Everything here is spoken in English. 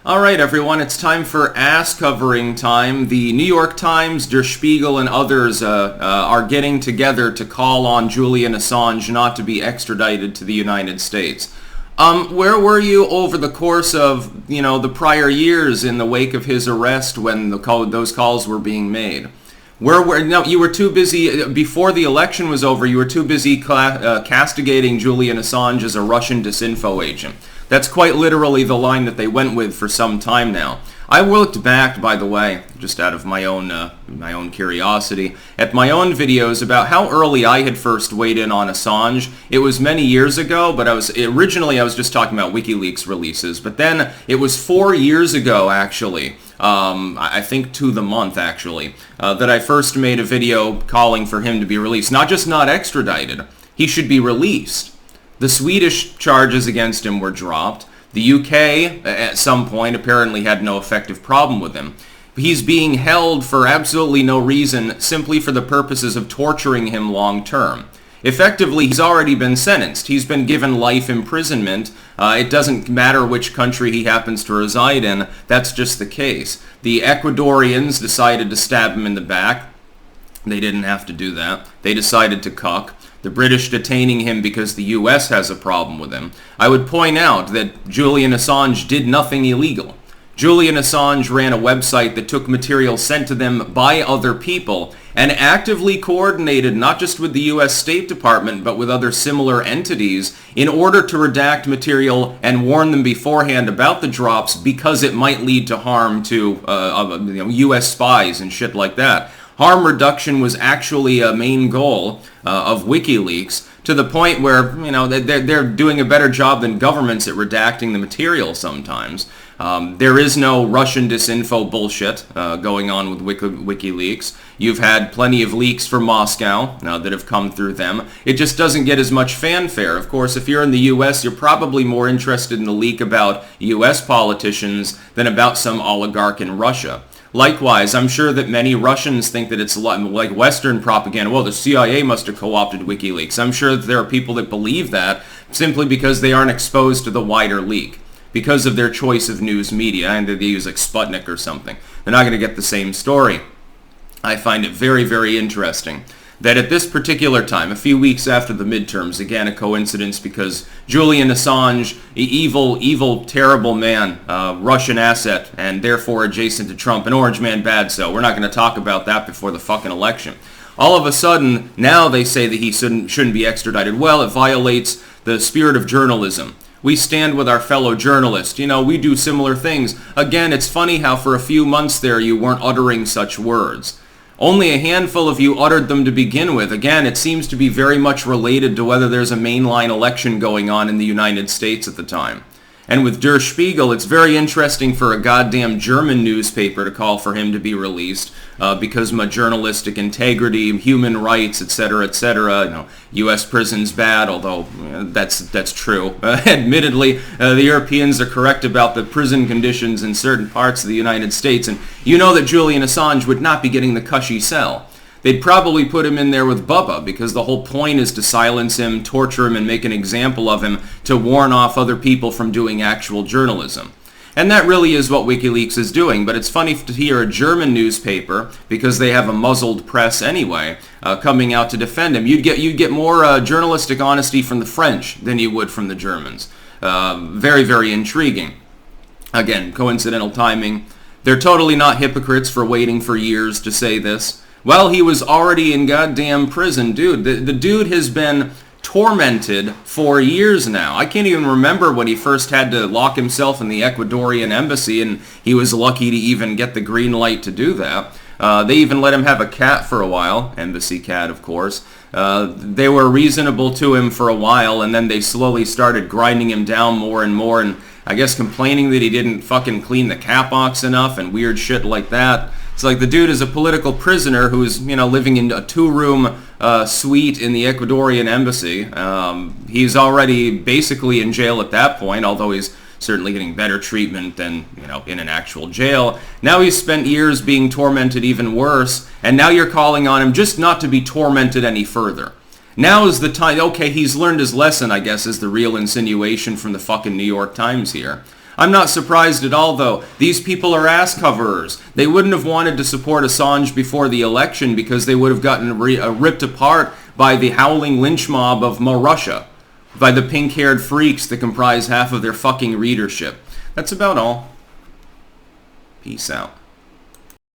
Alright everyone, it's time for ass covering time. The New York Times, Der Spiegel, and others are getting together to call on Julian Assange not to be extradited to the United States. Where were you over the course of, the prior years in the wake of his arrest when those calls were being made? You were too busy, before the election was over, you were too busy castigating Julian Assange as a Russian disinfo agent. That's quite literally the line that they went with for some time now. I looked back, by the way, just out of my own curiosity, at my own videos about how early I had first weighed in on Assange. It was many years ago, but originally I was just talking about WikiLeaks releases. But then it was 4 years ago, actually, I think to the month, actually, that I first made a video calling for him to be released. Not just not extradited, he should be released. The Swedish charges against him were dropped. The UK, at some point, apparently had no effective problem with him. He's being held for absolutely no reason, simply for the purposes of torturing him long term. Effectively, he's already been sentenced. He's been given life imprisonment. It doesn't matter which country he happens to reside in. That's just the case. The Ecuadorians decided to stab him in the back. They didn't have to do that. They decided to cuck. The British detaining him because the US has a problem with him. I would point out that Julian Assange did nothing illegal. Julian Assange ran a website that took material sent to them by other people and actively coordinated not just with the US State Department but with other similar entities in order to redact material and warn them beforehand about the drops because it might lead to harm to US spies and shit like that. Harm reduction was actually a main goal of WikiLeaks, to the point where, they're doing a better job than governments at redacting the material sometimes. There is no Russian disinfo bullshit going on with WikiLeaks. You've had plenty of leaks from Moscow that have come through them. It just doesn't get as much fanfare. Of course, if you're in the US, you're probably more interested in the leak about US politicians than about some oligarch in Russia. Likewise, I'm sure that many Russians think that it's like Western propaganda. Well, the CIA must have co-opted WikiLeaks. I'm sure that there are people that believe that simply because they aren't exposed to the wider leak, because of their choice of news media, and they use like Sputnik or something. They're not going to get the same story. I find it very, very interesting that at this particular time, a few weeks after the midterms, again a coincidence because Julian Assange, evil, terrible man, Russian asset, and therefore adjacent to Trump, an orange man bad, so we're not going to talk about that before the fucking election. All of a sudden, now they say that he shouldn't be extradited. Well, it violates the spirit of journalism. We stand with our fellow journalists. We do similar things. Again, it's funny how for a few months there you weren't uttering such words. Only a handful of you uttered them to begin with. Again, it seems to be very much related to whether there's a mainline election going on in the United States at the time. And with Der Spiegel, it's very interesting for a goddamn German newspaper to call for him to be released because of my journalistic integrity, human rights, etc., etc. U.S. prison's bad, although that's true. Admittedly, the Europeans are correct about the prison conditions in certain parts of the United States, and you know that Julian Assange would not be getting the cushy cell. They'd probably put him in there with Bubba because the whole point is to silence him, torture him, and make an example of him to warn off other people from doing actual journalism. And that really is what WikiLeaks is doing, but it's funny to hear a German newspaper, because they have a muzzled press anyway, coming out to defend him. You'd get more journalistic honesty from the French than you would from the Germans. Very, very intriguing. Again, coincidental timing. They're totally not hypocrites for waiting for years to say this. Well, he was already in goddamn prison. Dude, the dude has been tormented for years now. I can't even remember when he first had to lock himself in the Ecuadorian embassy, and he was lucky to even get the green light to do that. They even let him have a cat for a while, embassy cat, of course. They were reasonable to him for a while, and then they slowly started grinding him down more and more, and I guess complaining that he didn't fucking clean the cat box enough and weird shit like that. It's like the dude is a political prisoner who's, living in a 2-room suite in the Ecuadorian embassy. He's already basically in jail at that point, although he's certainly getting better treatment than, in an actual jail. Now he's spent years being tormented even worse, and now you're calling on him just not to be tormented any further. Now is the time. Okay, he's learned his lesson, I guess, is the real insinuation from the fucking New York Times here. I'm not surprised at all, though. These people are ass coverers. They wouldn't have wanted to support Assange before the election because they would have gotten ripped apart by the howling lynch mob of Russia, by the pink-haired freaks that comprise half of their fucking readership. That's about all. Peace out.